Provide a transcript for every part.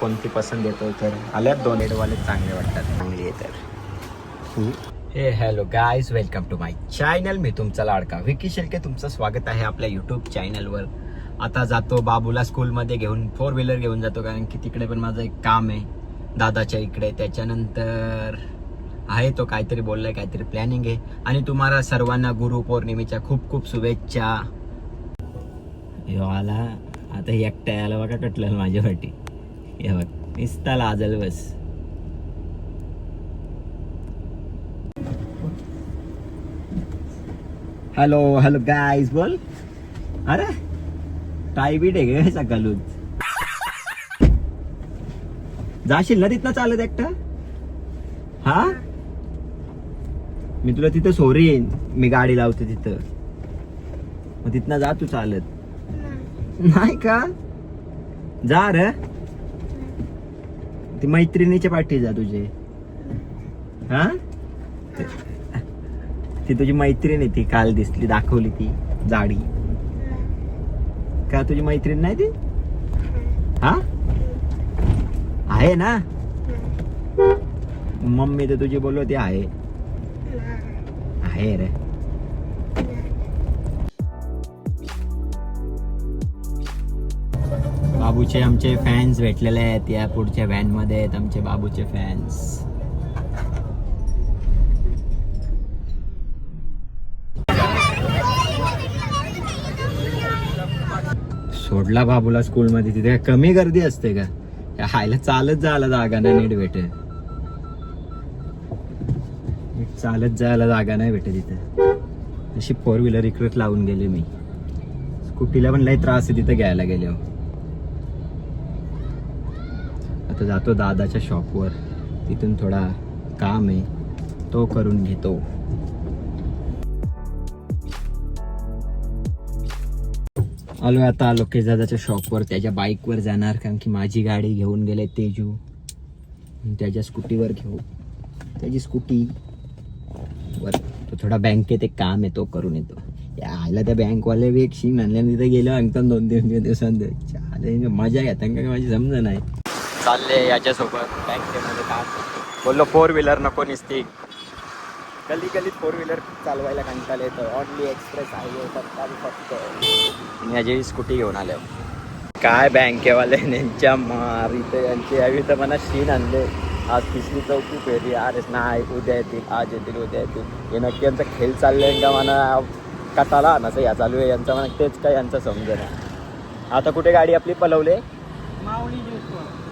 कोणती पसंत येतो तर आल्यात 2 हेडवाले चांगले वाटतात, चांगली आहे तर. हे hello guys, welcome to my channel. मी तुमचा लाडका विकी शेळके. तुमचं स्वागत आहे आपल्या यूट्यूब चॅनलवर. आता जातो बाबूला स्कूलमध्ये घेऊन, 4 व्हीलर घेऊन जातो कारण की तिकडे पण माझं एक काम आहे दादाच्या इकडे. त्याच्यानंतर आहे तो काहीतरी बोललाय, काहीतरी प्लॅनिंग आहे. आणि तुम्हाला सर्वांना गुरुपौर्णिमेच्या खूप खूप शुभेच्छा. ह्यो आला आता, एकटा याला बघा कटलं माझ्या वाटी. हे बघ निसता लाजल बस. हॅलो हॅलो गाईज बोल. अरे टाय बीट आहे का सकाळून? जाशील ना तिथनं चालत एकटा? हा, मी तुला तिथं सोरीन, मी गाडी लावते तिथं, मग तिथनं जा तू चालत. नाही का? जा रे, ती मैत्रिणीच्या पाठी जा तुझे. हा, ती तुझी मैत्रीण आहे, ती काल दिसली, दाखवली ती जाडी. का तुझी मैत्रीण नाही ती? हा आहे ना, मम्मी तर तुझी बोललो ती आहे. आहे रे. बाबूचे आमचे फॅन्स भेटलेले आहेत, या पुढच्या व्हॅन मध्ये आहेत आमचे बाबूचे फॅन्स. सोडला बाबूला स्कूल मध्ये, तिथे कमी गर्दी असते का? हायला चालत जायला जागा नाही नीट भेटे, चालत जायला जागा नाही भेटे तिथे. अशी 4 व्हीलर इकडेच लावून गेले मी. स्कूटीला पण लई त्रास आहे तिथे घ्यायला गेले. आता जातो दादाच्या शॉपवर, तिथून थोडा काम आहे तो करून घेतो. आलो आता लोकेश दादाच्या शॉपवर. त्याच्या बाईकवर जाणार कारण की माझी गाडी घेऊन गेले तेजू, त्याच्या स्कूटीवर घेऊ. त्याची स्कूटी वर तो थोडा बँकेत एक काम आहे तो करून येतो. आयला त्या बँकवाले बी एक शीन आणल्या, तिथे गेलो एकदम 2-3 दिवसांत. मजा घेता का माझी समज नाही. चालले याच्यासोबत बँकेमध्ये काम. बोललो 4 व्हीलर नको निसती, गली गलीत 4 व्हीलर चालवायला कंटाळा येतो. ऑनली एक्सप्रेस हायवे फक्त. याची स्कूटी घेऊन आले. काय बँकेवाले यांच्या मार इथे यांची यावी तर मला शीन आणले. आज 3री चौथी फेरी. अरे नाही, उद्या येतील, आज येतील, उद्या येतील. हे नक्की यांचा खेळ चालले का म्हणा कटाला नसं या चालू आहे यांचा म्हणा, तेच काय यांचं समजे ना. आता कुठे गाडी आपली पलवले?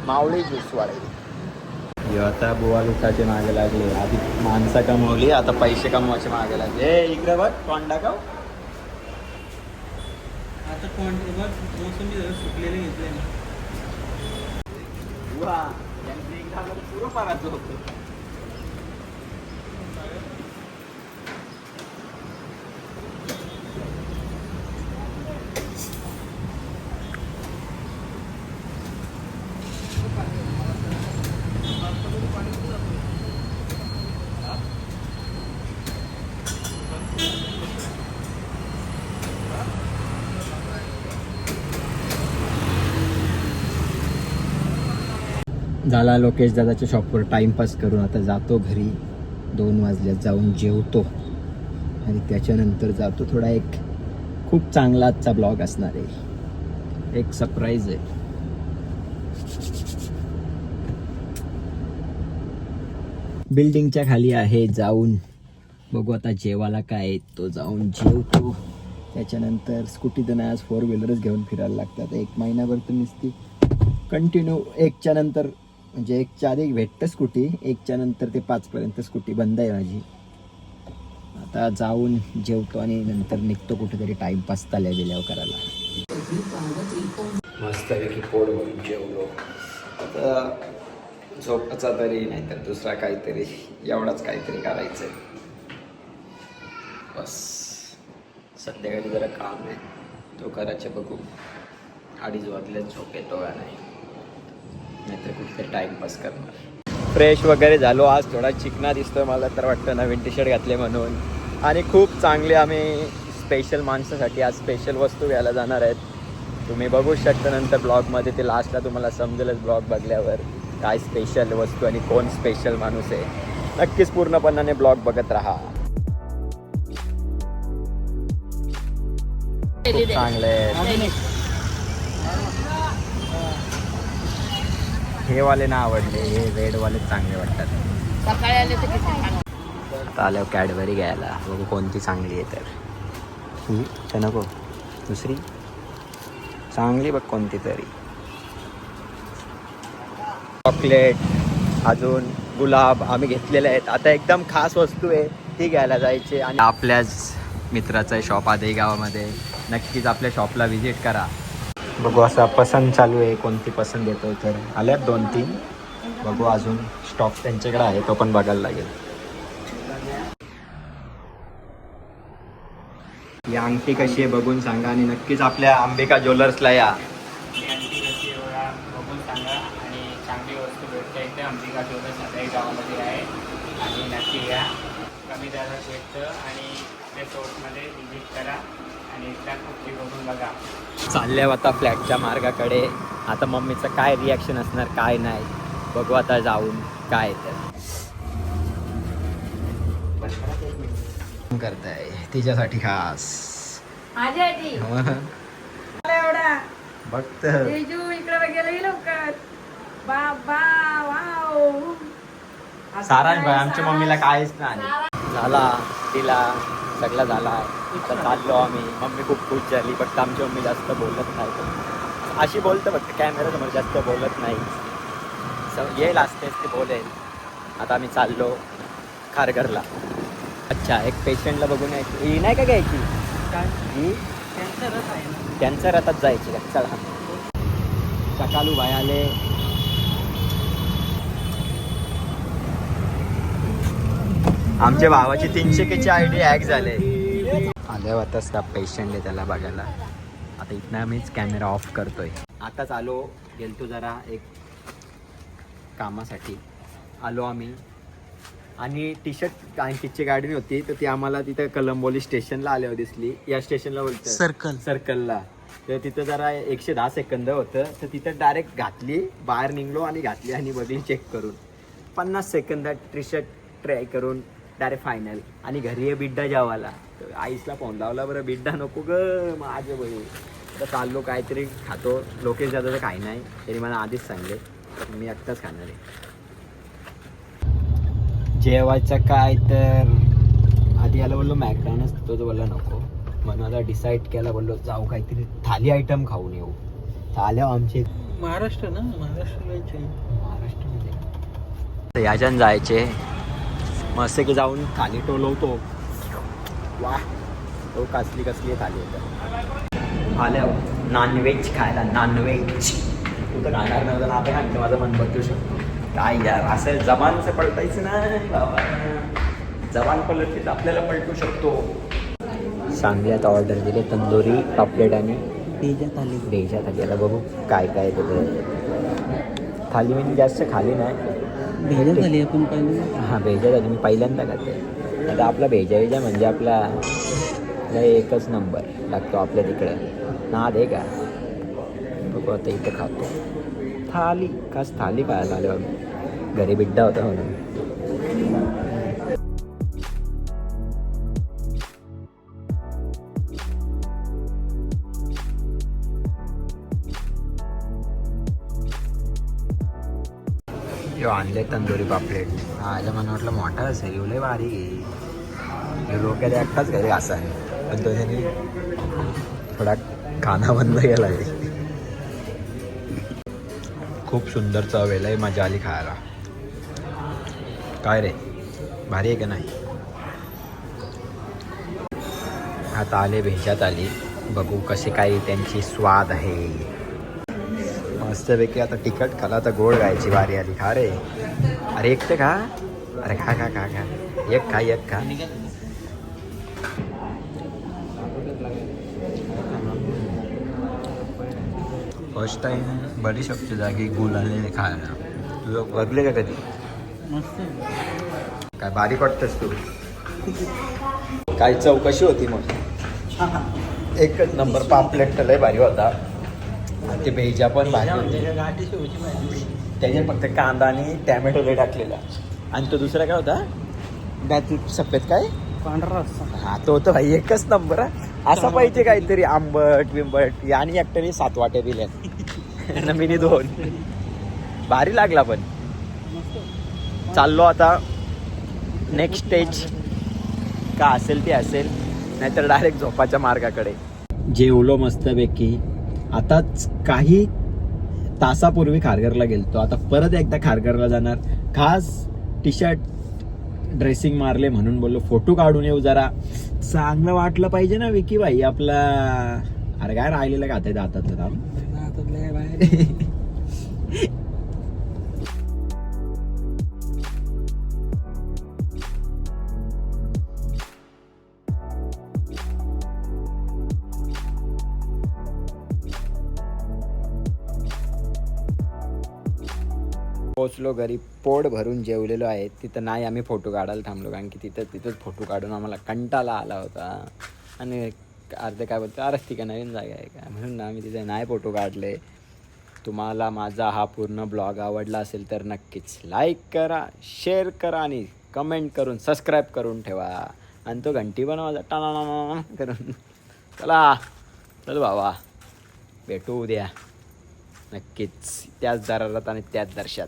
मावळी ज्यूसवाडे. आता बुवा लुटाचे मागे लागले. आधी माणसं कमवली, आता पैसे कमवायचे मागे लागले. इकडे बघ कोंडा का आता मोसंबी सुकलेले घेतले ना. पुरं पारायचं होतं. झाला लोकेश दादाच्या शॉपवर टाइमपास करून आता जातो घरी. 2 वाजल्यात जाऊन जेवतो आणि त्याच्यानंतर जातो थोडा, एक खूप चांगला आजचा ब्लॉग असणार आहे, एक सरप्राईज आहे. बिल्डिंगच्या खाली आहे, जाऊन बघू आता जेवायला काय तो, जाऊन जेवतो. त्याच्यानंतर स्कूटी तर नाही, आज 4 व्हीलरच घेऊन फिरायला लागतात. 1 महिनाभर तर नुसती कंटिन्यू 1च्या नंतर, म्हणजे 1च्या आधी भेटतं स्कूटी, 1च्या नंतर ते 5पर्यंत स्कूटी बंद आहे माझी. आता जाऊन जेवतो आणि नंतर निघतो कुठेतरी टाइमपास ताल्या गेल्यावर करायला. मस्तपैकी पोट भरून जेवलो. आता झोपाचा तरी नाहीतर दुसरा काहीतरी, एवढाच काहीतरी करायचं आहे बस. संध्याकाळी जरा काम आहे तो करायचं, बघू 2:30 वाजल्यात झोप येतो का नाही, नाहीतर कुठेतरी टाइमपास करणार. फ्रेश वगैरे झालो. आज थोडा चिकना दिसतोय मला तर वाटतं, नवीन टी शर्ट घातले म्हणून. आणि खूप चांगले आम्ही स्पेशल माणसासाठी आज स्पेशल वस्तू घ्यायला जाणार आहेत. तुम्ही बघू शकता नंतर ब्लॉगमध्ये, ते लास्टला तुम्हाला समजेलच ब्लॉग बघल्यावर काय स्पेशल वस्तू आणि कोण स्पेशल माणूस आहे. नक्कीच पूर्णपणाने ब्लॉग बघत राहा. खूप चांगले आहेत. हे वाले ना आवडले, हे रेड वाले चांगले वाटतात. सकाळी आले तर किती छान. चालेल कॅडबरी घ्यायला, बघू कोणती चांगली आहे तर. ही तर नको, दुसरी चांगली बघ कोणती तरी. चॉकलेट, अजून गुलाब आम्ही घेतलेले आहेत. आता एकदम खास वस्तू आहे ती घ्यायला जायची. आणि आपल्याच मित्राचं शॉप आधी गावामध्ये, नक्कीच आपल्या शॉपला व्हिजिट करा. बघू असा पसंत चालू आहे, कोणती पसंत येतो तर. आल्यात 2-3, बघू अजून स्टॉक त्यांच्याकडे आहे तो पण बघायला लागेल. ही अंगठी कशी आहे बघून सांगा आणि नक्कीच आपल्या अंबिका ज्वेलर्सला या. बघून सांगा आणि चांगली वस्तू भेटते इथे. अंबिका ज्वेलर्स आता गावामध्ये आहे आणि नक्की या. कमी दरात भेटतं आणि त्या स्टोर्समध्ये व्हिजिट करा आणि एकदा कुठली बघून बघा. चालल्या आता फ्लॅटच्या मार्गाकडे. आता मम्मीचं काय रिॲक्शन असणार काय नाही बघू आता जाऊन काय तर करताय तिच्यासाठी खास. माझ्यासाठी एवढा बघत तेजू इकडे गेलं लवकर. बाबा वाव. सारांश भाई आमच्या मम्मीला काहीच नाही झाला, तिला सगळं झाला. आता चाललो आम्ही. मम्मी खूप खुश झाली, फक्त आमची मम्मी जास्त बोलत नाही. अशी बोलतं फक्त कॅमेरासमोर जास्त बोलत नाही. येईल असतेच ते बोलेल. आता आम्ही चाललो खारघरला. अच्छा, एक पेशंटला बघून यायची. ही नाही का घ्यायची ही कॅन्सर रथात जायची का. चला सकाळू बाय आले. आमच्या भावाची 300Kची ID हॅक झाले. आल्यावर आताच का पेशंट आहे त्याला बघायला. आता इथनं आम्हीच कॅमेरा ऑफ करतोय. आताच आलो, गेलतो जरा एक कामासाठी आलो आम्ही. आणि टी शर्ट अंकितची गाडी होती तर ती आम्हाला तिथं कलंबोली स्टेशनला आल्यावर दिसली. या स्टेशनला बोलतं सर्कलला. तर तिथं जरा 110 सेकंद होतं तर तिथं डायरेक्ट घातली, बाहेर निघलो आणि घातली आणि बघली चेक करून 50 सेकंदात टी शर्ट ट्राय करून डायरेक्ट फायनल. आणि घरी आहे बिड्डा जेवायला. तर आईसला फोन लावला, बरं बिड्डा नको ग माझे बहीण. तर चाललो काहीतरी खातो. लोकेश दादा तर काही नाही, तरी मला आधीच सांगले मी एकटाच खाणार आहे. जेवायचं काय तर आधी याला बोललो मॅकडॉनल्ड्स, तो बोलला नको. म्हणून आता डिसाईड केला, बोललो जाऊ काहीतरी थाली आयटम खाऊन येऊ. थाल्या आमचे महाराष्ट्र ना, महाराष्ट्रमध्ये याच्यानं जायचे मस्त की जाऊन थाली टोलवतो. वा तो कसली कसली थाली येतं. आल्यावर नॉनव्हेज खायला. नॉनव्हेज तू तर खाणार नव्हतं ना, आपण खायचं. माझं मन बदलू शकतो काय यार. असं जबानचं पलटायचं नाही बाबा. जबान पलटली तर आपल्याला पलटू शकतो. सांगल्यात ऑर्डर दिले तंदुरी पापलेट आणि भेजा थाली. याला बघू काय काय तिथे थाली. मी जास्त खाली नाही. भेजा झाली आपण पाहिजे. हां भेजा झाली मी पहिल्यांदा खाते. आता आपला भेजा म्हणजे आपला एकच नंबर लागतो आपल्या तिकडं नाद आहे का. बघू आता इथं खातो थाली. खास थाली खायला आलो आम्ही, घरी बिड्डा होता म्हणून. यो आणले तंदुरी पापलेट. आयला मला वाटलं मोठा असेल, एवढे भारी आहे. डोक्यात एकटाच घरी असा आहे, पण तो त्यांनी थोडा खाना बंद केला आहे. खूप सुंदर चव आहे, मजा आली खायला. काय रे भारी आहे का नाही. आता आले भेजात आली. बघू कशी काय त्यांची स्वाद आहे. मस्तपैकी आता तिखट खाला तर गोड गायची वारी आली. खा रे. अरे एक तर खा. अरे खा खा खा खा. एक खा एक खा. फर्स्ट टाइम बरी शकते जागी गुल आलेले खायला. तुझं बघले का कधी. काय बारीक वाटतंस तू. काय चव कशी होती मग. एकच नंबर. पापलेट तर लय भारी होता. ते भेजा पण भाजी होती. गाठी शेवची भाजी. त्याच्यात फक्त कांदा आणि टॅमॅटो लय टाकलेला. आणि तो दुसरा काय होता त्यात सफेद काय पांढरा रस्सा. हा तो होता भाई एकच नंबर. असा पाहिजे काहीतरी आंबट बिंबट. आणि एकट्याने 7 वाट्या दिल्या ना मीने 2. भारी लागला पण. चाललो आता नेक्स्ट स्टेज का असेल ते असेल, नाहीतर डायरेक्ट झोपाच्या मार्गाकडे. जेवलो मस्तपैकी. आताच काही तासापूर्वी खारघरला गेलतो. आता परत एकदा खारघरला जाणार. खास टी शर्ट ड्रेसिंग मारले म्हणून बोललो फोटो काढून येऊ, जरा चांगलं वाटलं पाहिजे ना विकी भाई आपला. अरे काय राहिलेलं का आता दातातलं काम. पोचलो घरी, पोट भरून जेवलेलो आहे. तिथं नाही आम्ही फोटो काढायला थांबलो, कारण की तिथंच फोटो काढून आम्हाला कंटाळा आला होता. आणि अर्धे काय बोलतो अरे ती का नवीन जागा आहे का, म्हणून आम्ही तिथे नाही फोटो काढले. तुम्हाला माझा हा पूर्ण ब्लॉग आवडला असेल तर नक्कीच लाईक करा, शेअर करा आणि कमेंट करून सबस्क्राईब करून ठेवा. आणि तो घंटी पण माझा टाणा करून. चल बाबा, भेटू उद्या नक्कीच त्याच दरारात आणि त्याच दर्शात.